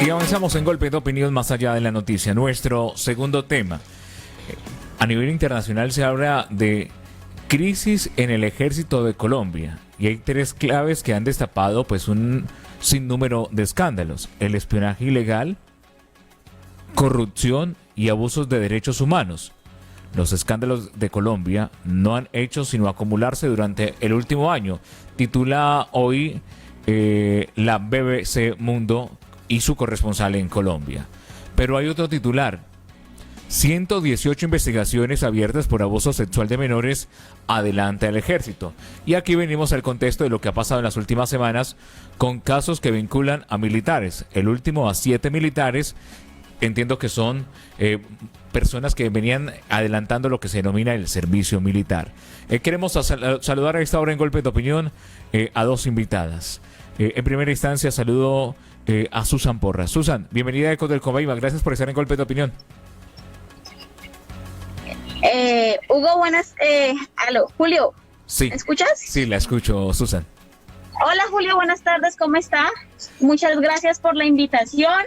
Y avanzamos en Golpe de Opinión más allá de la noticia. Nuestro segundo tema. A nivel internacional se habla de crisis en el ejército de Colombia. Y hay tres claves que han destapado pues un sinnúmero de escándalos. El espionaje ilegal, corrupción y abusos de derechos humanos. Los escándalos de Colombia no han hecho sino acumularse durante el último año. Titula hoy la BBC Mundo y su corresponsal en Colombia. Pero hay otro titular. 118 investigaciones abiertas por abuso sexual de menores adelanta el ejército. Y aquí venimos al contexto de lo que ha pasado en las últimas semanas con casos que vinculan a militares. El último a 7 militares. Entiendo que son personas que venían adelantando lo que se denomina el servicio militar. Queremos saludar a esta hora en Golpe de Opinión a dos invitadas. En primera instancia saludo a Susan Porras. Susan, bienvenida a Ecos del Cobaima. Gracias por estar en Golpe de Opinión. Hugo, buenas. Aló, Julio. Sí. ¿Me escuchas? Sí, la escucho, Susan. Hola, Julio, buenas tardes. ¿Cómo está? Muchas gracias por la invitación.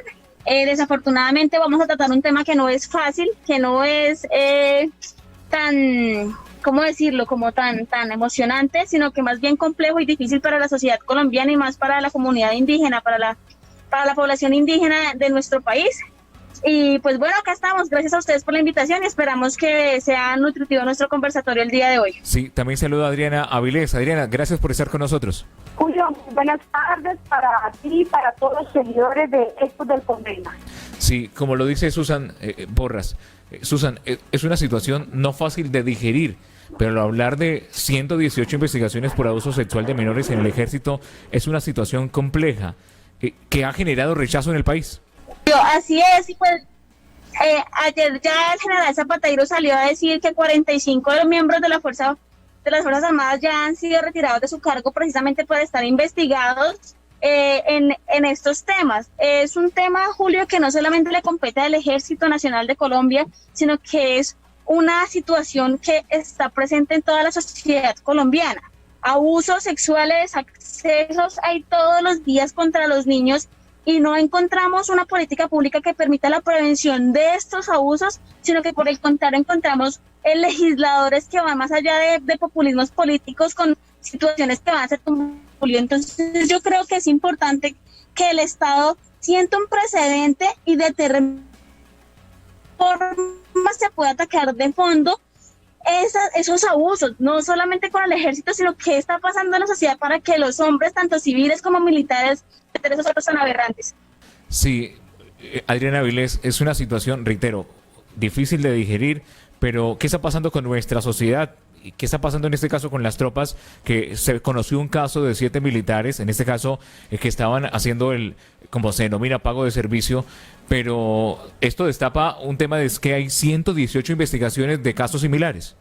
Desafortunadamente vamos a tratar un tema que no es fácil, que no es tan, ¿cómo decirlo?, como tan emocionante, sino que más bien complejo y difícil para la sociedad colombiana y más para la comunidad indígena, para la población indígena de nuestro país. Y pues bueno, acá estamos. Gracias a ustedes por la invitación y esperamos que sea nutritivo nuestro conversatorio el día de hoy. Sí, también saludo a Adriana Avilés. Adriana, gracias por estar con nosotros. Julio, buenas tardes para ti y para todos los seguidores de Ecos del Cobaima. Sí, como lo dice Susan Porras. Susan, es una situación no fácil de digerir, pero al hablar de 118 investigaciones por abuso sexual de menores en el ejército, es una situación compleja que ha generado rechazo en el país. Así es, y pues ayer ya el general Zapatero salió a decir que 45 de los miembros de las Fuerzas Armadas ya han sido retirados de su cargo precisamente por estar investigados en estos temas. Es un tema, Julio, que no solamente le compete al Ejército Nacional de Colombia, sino que es una situación que está presente en toda la sociedad colombiana. Abusos sexuales, accesos hay todos los días contra los niños y no encontramos una política pública que permita la prevención de estos abusos, sino que por el contrario encontramos legisladores que van más allá de populismos políticos con situaciones que van a ser como Julio. Entonces yo creo que es importante que el Estado sienta un precedente y de forma se pueda atacar de fondo esos abusos, no solamente con el ejército, sino qué está pasando en la sociedad para que los hombres, tanto civiles como militares, esos otros tan aberrantes. Sí, Adriana Avilés, es una situación, reitero, difícil de digerir, pero ¿qué está pasando con nuestra sociedad? ¿Qué está pasando en este caso con las tropas? Que se conoció un caso de 7 militares, en este caso que estaban haciendo como se denomina, pago de servicio, pero esto destapa un tema de que hay 118 investigaciones de casos similares.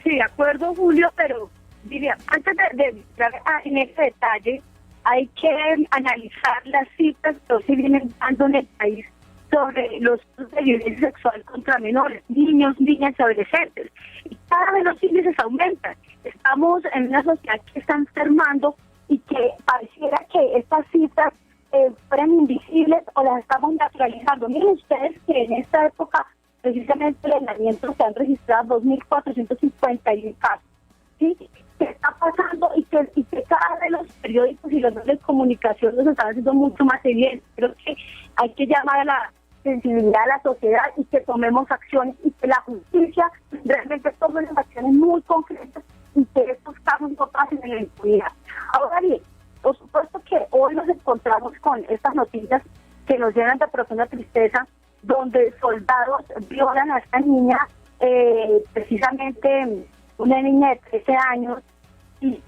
Sí, de acuerdo, Julio, pero diría, antes de entrar en ese detalle, hay que analizar las cifras que se vienen dando en el país sobre los casos de violencia sexual contra menores, niños, niñas y adolescentes. Y cada vez los índices aumentan. Estamos en una sociedad que está enfermando y que pareciera que estas cifras fueran invisibles o las estamos naturalizando. Miren ustedes que en esta época, precisamente, el aislamiento se han registrado 2.451 casos. ¿Sí? ¿Qué está pasando? Y que cada vez los periódicos y los medios de comunicación los están haciendo mucho más evidentes. Creo que hay que llamar a la sensibilidad de la sociedad y que tomemos acciones y que la justicia realmente tome unas acciones muy concretas y que estos casos no pasen en la impunidad. Ahora bien, por supuesto que hoy nos encontramos con estas noticias que nos llenan de profunda tristeza, donde soldados violan a esta niña, precisamente una niña de 13 años, y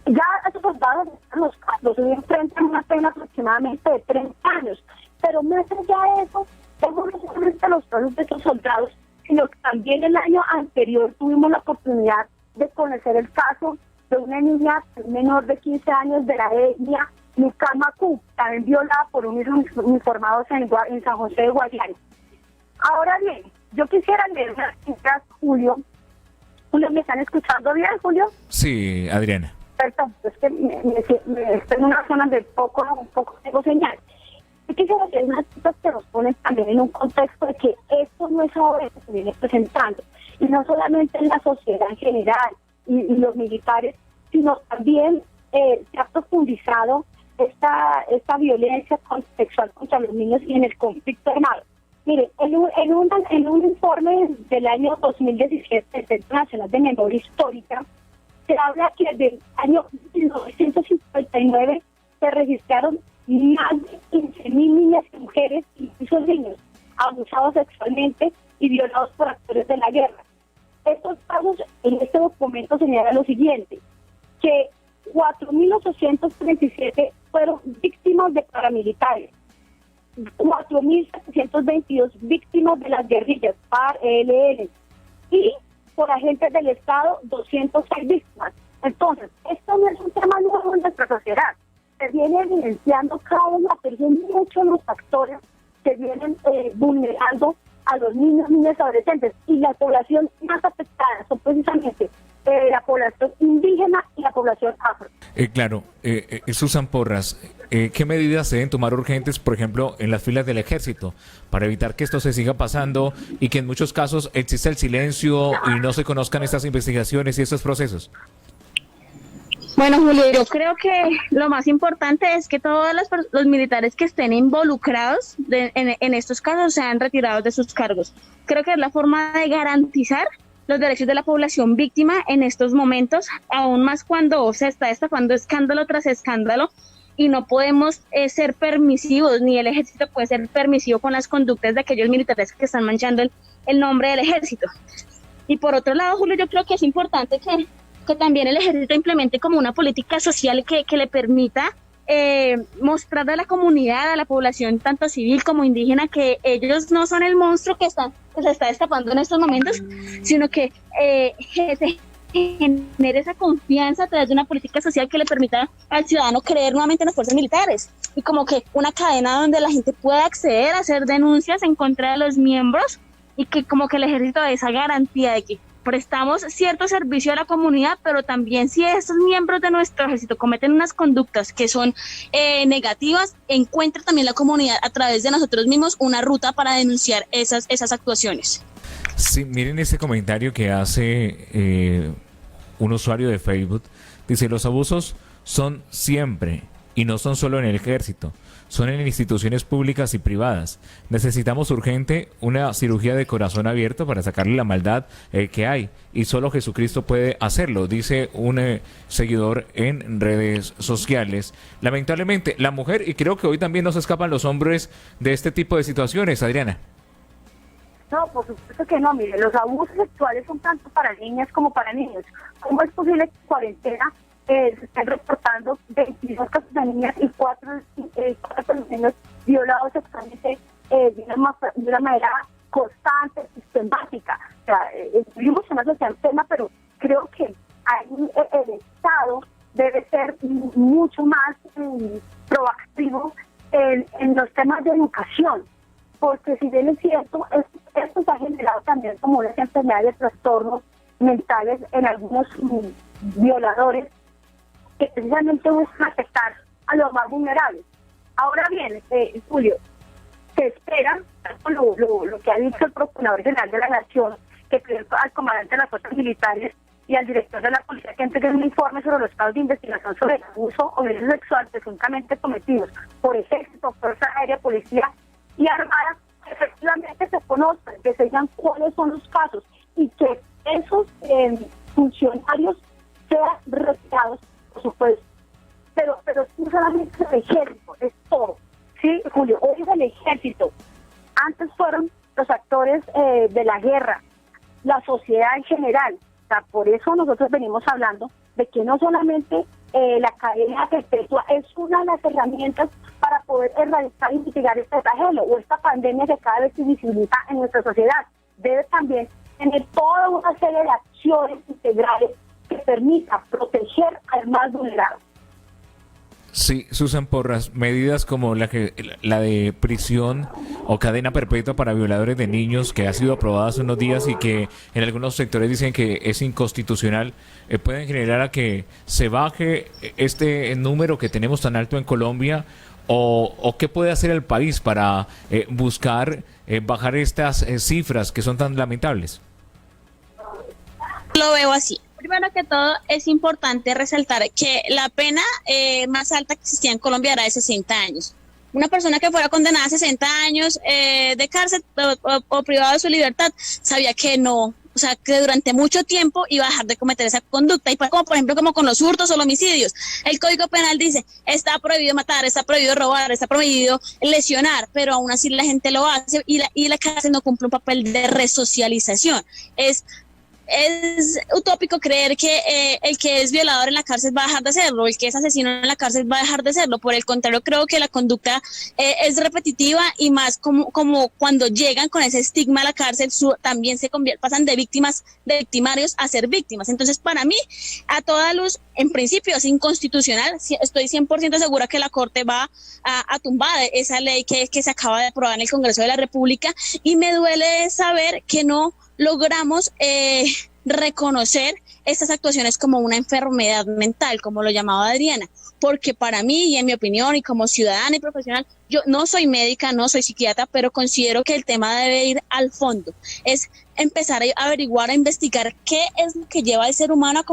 ya esos soldados están los casos, hoy enfrentan una pena aproximadamente de 30 años, pero más allá de eso, tenemos no solamente los casos de estos soldados, sino que también el año anterior tuvimos la oportunidad de conocer el caso de una niña menor de 15 años de la etnia Nucamacu, también violada por unos uniformados en San José de Guaviare. Ahora bien, yo quisiera leer unas cifras, Julio. Julio, ¿me están escuchando bien, Julio? Sí, Adriana. Perfecto, es que me estoy en una zona de un poco tengo señal. Yo quisiera hacer unas citas que nos ponen también en un contexto de que esto no es ahora que se viene presentando, y no solamente en la sociedad en general y los militares, sino también se ha profundizado esta violencia sexual contra los niños y en el conflicto armado. Mire, en un informe del año 2017 del Centro Nacional de Memoria Histórica, se habla que desde el año 1959 se registraron más de 15.000 niñas y mujeres, incluso niños, abusados sexualmente y violados por actores de la guerra. Estos casos en este documento señalan lo siguiente, que 4.837 fueron víctimas de paramilitares, 4.722 víctimas de las guerrillas FARC, ELN, y por agentes del Estado 206 víctimas. Entonces, esto no es un tema nuevo en nuestra sociedad. Se viene evidenciando cada vez más, pero son muchos los factores que vienen vulnerando a los niños, niñas y adolescentes. Y la población más afectada son precisamente la población indígena y la población afro. Susan Porras, ¿qué medidas se deben tomar urgentes, por ejemplo, en las filas del ejército, para evitar que esto se siga pasando y que en muchos casos exista el silencio y no se conozcan estas investigaciones y estos procesos? Bueno, Julio, yo creo que lo más importante es que todos los militares que estén involucrados en estos casos sean retirados de sus cargos. Creo que es la forma de garantizar los derechos de la población víctima en estos momentos, aún más cuando se está destapando escándalo tras escándalo, y no podemos ser permisivos, ni el ejército puede ser permisivo con las conductas de aquellos militares que están manchando el nombre del ejército. Y por otro lado, Julio, yo creo que es importante que también el ejército implemente como una política social que le permita mostrar a la comunidad, a la población, tanto civil como indígena, que ellos no son el monstruo que se está destapando en estos momentos, sino que se genere esa confianza a través de una política social que le permita al ciudadano creer nuevamente en las fuerzas militares, y como que una cadena donde la gente pueda acceder a hacer denuncias en contra de los miembros, y que como que el ejército dé esa garantía de que prestamos cierto servicio a la comunidad, pero también si estos miembros de nuestro ejército cometen unas conductas que son negativas, encuentra también la comunidad a través de nosotros mismos una ruta para denunciar esas actuaciones. Sí, miren ese comentario que hace un usuario de Facebook. Dice, los abusos son siempre y no son solo en el ejército, son en instituciones públicas y privadas. Necesitamos urgente una cirugía de corazón abierto para sacarle la maldad que hay, y solo Jesucristo puede hacerlo, dice un seguidor en redes sociales. Lamentablemente, la mujer, y creo que hoy también nos escapan los hombres de este tipo de situaciones, Adriana. No, por supuesto que no. Mire, los abusos sexuales son tanto para niñas como para niños. ¿Cómo es posible que en cuarentena se estén reportando 22 casos de niñas y 4 niños violados sexualmente de una manera constante, sistemática? O sea, vivimos en una sociedad enferma, pero creo que ahí el Estado debe ser mucho más proactivo en los temas de educación, porque si bien es cierto, esto se ha generado también como unas enfermedades de trastornos mentales en algunos violadores, que precisamente buscan afectar a los más vulnerables. Ahora bien, Julio, se espera, lo que ha dicho el Procurador General de la Nación, que pide al comandante de las fuerzas militares y al director de la policía que entreguen un informe sobre los casos de investigación sobre el abuso o violencia sexual presuntamente cometidos por ejército, fuerza aérea, policía y armada, que efectivamente se conozcan, que se digan cuáles son los casos y que esos funcionarios sean retirados, por supuesto. Pero no solamente es el ejército, es todo. Sí, Julio, hoy es el ejército. Antes fueron los actores de la guerra, la sociedad en general. O sea, por eso nosotros venimos hablando de que no solamente la cadena perpetua es una de las herramientas para poder erradicar y mitigar este flagelo o esta pandemia que cada vez se visibiliza en nuestra sociedad. Debe también tener toda una serie de acciones integrales que permita proteger al más vulnerado. Sí, Susan Porras, medidas como la de prisión o cadena perpetua para violadores de niños, que ha sido aprobada hace unos días y que en algunos sectores dicen que es inconstitucional, pueden generar a que se baje este número que tenemos tan alto en Colombia, o qué puede hacer el país para buscar bajar estas cifras que son tan lamentables? Lo veo así. Primero que todo, es importante resaltar que la pena más alta que existía en Colombia era de 60 años. Una persona que fuera condenada a 60 años de cárcel o privada de su libertad sabía que no, o sea, que durante mucho tiempo iba a dejar de cometer esa conducta. Y como por ejemplo, como con los hurtos o los homicidios, el Código Penal dice, está prohibido matar, está prohibido robar, está prohibido lesionar, pero aún así la gente lo hace y la cárcel no cumple un papel de resocialización. Es utópico creer que el que es violador en la cárcel va a dejar de serlo, el que es asesino en la cárcel va a dejar de serlo. Por el contrario, creo que la conducta es repetitiva y más como cuando llegan con ese estigma a la cárcel, también pasan de victimarios a ser víctimas. Entonces, para mí, a toda luz, en principio es inconstitucional. Estoy 100% segura que la Corte va a tumbar esa ley que se acaba de aprobar en el Congreso de la República, y me duele saber que no logramos reconocer estas actuaciones como una enfermedad mental, como lo llamaba Adriana, porque para mí y en mi opinión y como ciudadana y profesional, yo no soy médica, no soy psiquiatra, pero considero que el tema debe ir al fondo, es empezar a averiguar, a investigar qué es lo que lleva al ser humano a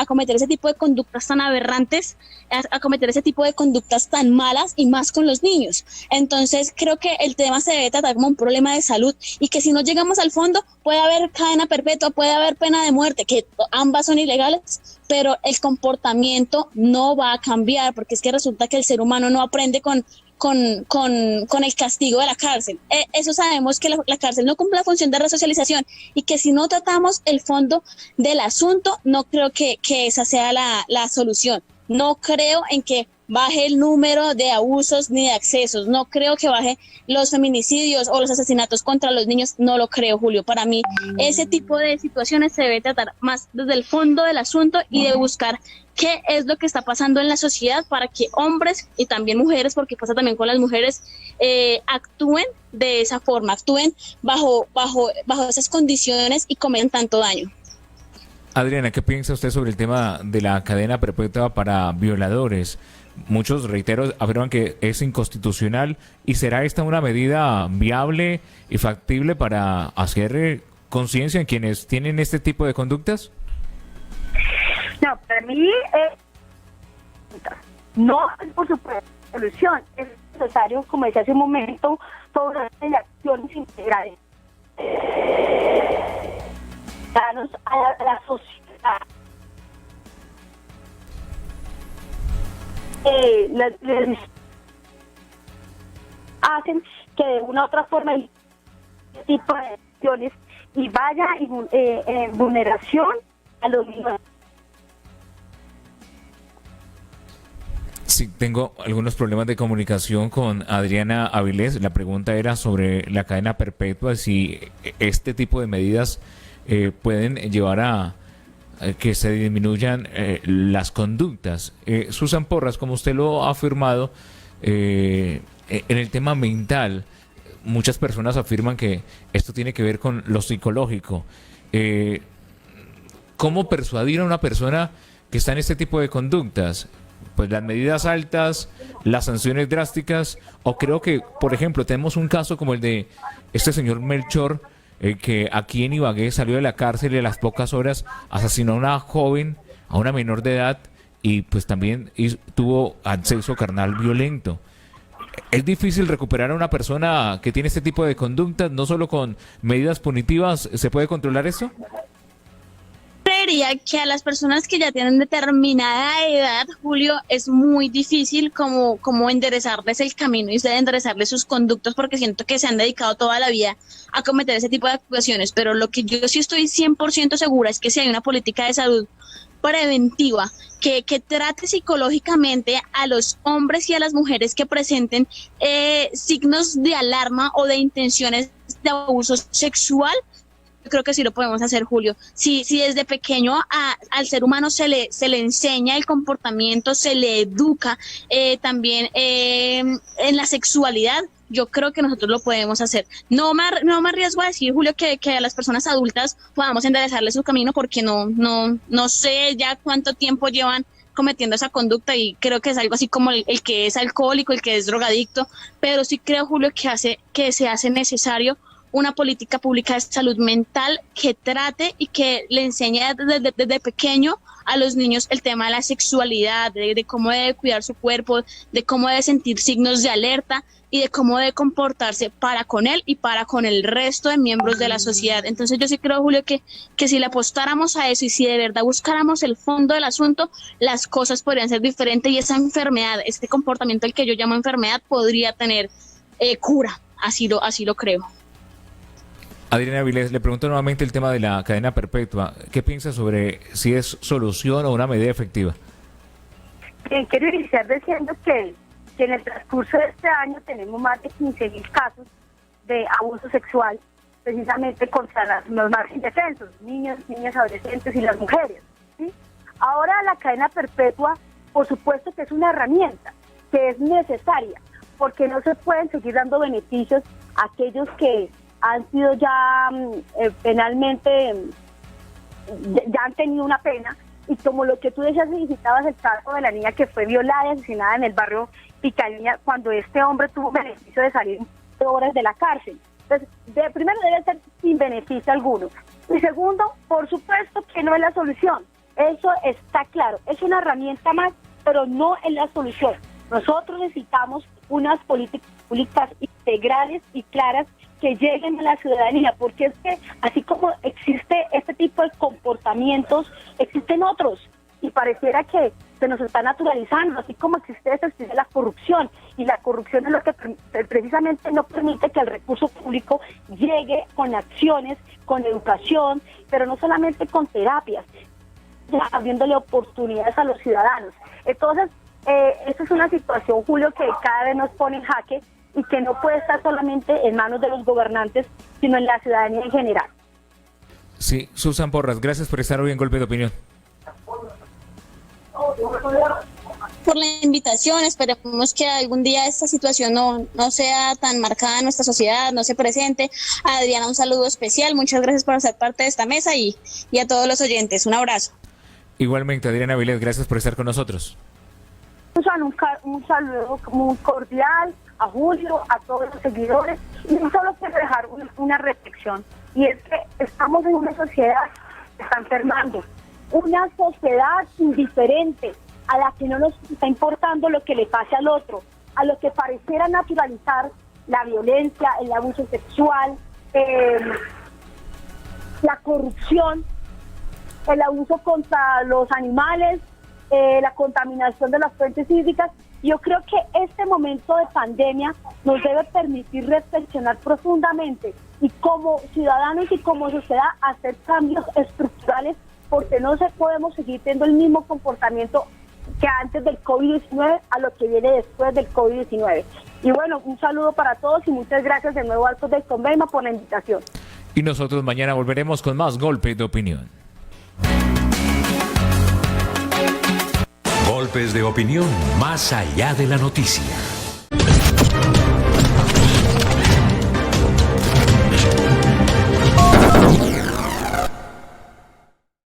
cometer ese tipo de conductas tan aberrantes, a cometer ese tipo de conductas tan malas y más con los niños. Entonces creo que el tema se debe tratar como un problema de salud y que si no llegamos al fondo puede haber cadena perpetua, puede haber pena de muerte, que ambas son ilegales, pero el comportamiento no va a cambiar, porque es que resulta que el ser humano no aprende con el castigo de la cárcel. Eso sabemos que la cárcel no cumple la función de resocialización y que si no tratamos el fondo del asunto, no creo que esa sea la solución. No creo en que baje el número de abusos ni de accesos, no creo que baje los feminicidios o los asesinatos contra los niños, no lo creo, Julio. Para mí ese tipo de situaciones se debe tratar más desde el fondo del asunto y de buscar qué es lo que está pasando en la sociedad para que hombres y también mujeres, porque pasa también con las mujeres, actúen de esa forma, actúen bajo esas condiciones y cometan tanto daño. Adriana, ¿qué piensa usted sobre el tema de la cadena perpetua para violadores? Muchos, reitero, afirman que es inconstitucional. ¿Y será esta una medida viable y factible para hacer conciencia en quienes tienen este tipo de conductas? No, para mí no es por supuesto solución. Es necesario, como decía hace un momento, sobre acciones integrales a la sociedad. Hacen que de una u otra forma el tipo de acciones y vaya en vulneración a los niños. Sí, tengo algunos problemas de comunicación con Adriana Avilés. La pregunta era sobre la cadena perpetua, si este tipo de medidas pueden llevar a que se disminuyan las conductas. Susan Porras, como usted lo ha afirmado, en el tema mental, muchas personas afirman que esto tiene que ver con lo psicológico. ¿Cómo persuadir a una persona que está en este tipo de conductas? Pues las medidas altas, las sanciones drásticas, o creo que, por ejemplo, tenemos un caso como el de este señor Melchor, que aquí en Ibagué salió de la cárcel y a las pocas horas asesinó a una joven, a una menor de edad, y pues también tuvo acceso carnal violento. ¿Es difícil recuperar a una persona que tiene este tipo de conductas? ¿No solo con medidas punitivas se puede controlar eso? Creería que a las personas que ya tienen determinada edad, Julio, es muy difícil como enderezarles el camino y enderezarles sus conductos, porque siento que se han dedicado toda la vida a cometer ese tipo de actuaciones. Pero lo que yo sí estoy 100% segura es que si hay una política de salud preventiva que trate psicológicamente a los hombres y a las mujeres que presenten signos de alarma o de intenciones de abuso sexual, yo creo que sí lo podemos hacer, Julio. Si desde pequeño al ser humano se le enseña el comportamiento, se le educa también en la sexualidad, yo creo que nosotros lo podemos hacer. No me arriesgo a decir, Julio, que a las personas adultas podamos enderezarles su camino, porque no sé ya cuánto tiempo llevan cometiendo esa conducta, y creo que es algo así como el que es alcohólico, el que es drogadicto, pero sí creo, Julio, que se hace necesario una política pública de salud mental que trate y que le enseñe desde pequeño a los niños el tema de la sexualidad, de cómo debe cuidar su cuerpo, de cómo debe sentir signos de alerta y de cómo debe comportarse para con él y para con el resto de miembros de la sociedad. Entonces yo sí creo, Julio, que si le apostáramos a eso y si de verdad buscáramos el fondo del asunto, las cosas podrían ser diferentes y esa enfermedad, este comportamiento, el que yo llamo enfermedad, podría tener cura. Así lo creo. Adriana Avilés, le pregunto nuevamente el tema de la cadena perpetua. ¿Qué piensa sobre si es solución o una medida efectiva? Bien, quiero iniciar diciendo que en el transcurso de este año tenemos más de 15.000 casos de abuso sexual, precisamente contra los más indefensos, niños, niñas, adolescentes y las mujeres, ¿sí? Ahora la cadena perpetua, por supuesto que es una herramienta que es necesaria, porque no se pueden seguir dando beneficios a aquellos que han sido ya penalmente, ya han tenido una pena, y como lo que tú decías, visitabas el caso de la niña que fue violada y asesinada en el barrio Picaliña, cuando este hombre tuvo beneficio de salir 2 horas de la cárcel. Entonces, primero debe ser sin beneficio alguno. Y segundo, por supuesto que no es la solución. Eso está claro. Es una herramienta más, pero no es la solución. Nosotros necesitamos unas políticas públicas integrales y claras que lleguen a la ciudadanía, porque es que así como existe este tipo de comportamientos, existen otros, y pareciera que se nos está naturalizando, así como existe la corrupción, y la corrupción es lo que precisamente no permite que el recurso público llegue con acciones, con educación, pero no solamente con terapias, abriéndole oportunidades a los ciudadanos. Entonces, esta es una situación, Julio, que cada vez nos pone en jaque y que no puede estar solamente en manos de los gobernantes, sino en la ciudadanía en general. Sí, Susan Porras, gracias por estar hoy en Golpe de Opinión. Por la invitación, esperemos que algún día esta situación no sea tan marcada en nuestra sociedad, no se presente. A Adriana, un saludo especial, muchas gracias por ser parte de esta mesa y a todos los oyentes, un abrazo. Igualmente, Adriana Avilés, gracias por estar con nosotros. Un saludo muy cordial a Julio, a todos los seguidores, y solo quiero dejar una reflexión, y es que estamos en una sociedad que está enfermando, una sociedad indiferente, a la que no nos está importando lo que le pase al otro, a lo que pareciera naturalizar la violencia, el abuso sexual, la corrupción, el abuso contra los animales, la contaminación de las fuentes hídricas. Yo creo que este momento de pandemia nos debe permitir reflexionar profundamente y como ciudadanos y como sociedad hacer cambios estructurales, porque no podemos seguir teniendo el mismo comportamiento que antes del COVID-19 a lo que viene después del COVID-19. Y bueno, un saludo para todos y muchas gracias de nuevo a Altos del Convenio por la invitación. Y nosotros mañana volveremos con más Golpe de Opinión. Golpes de opinión más allá de la noticia.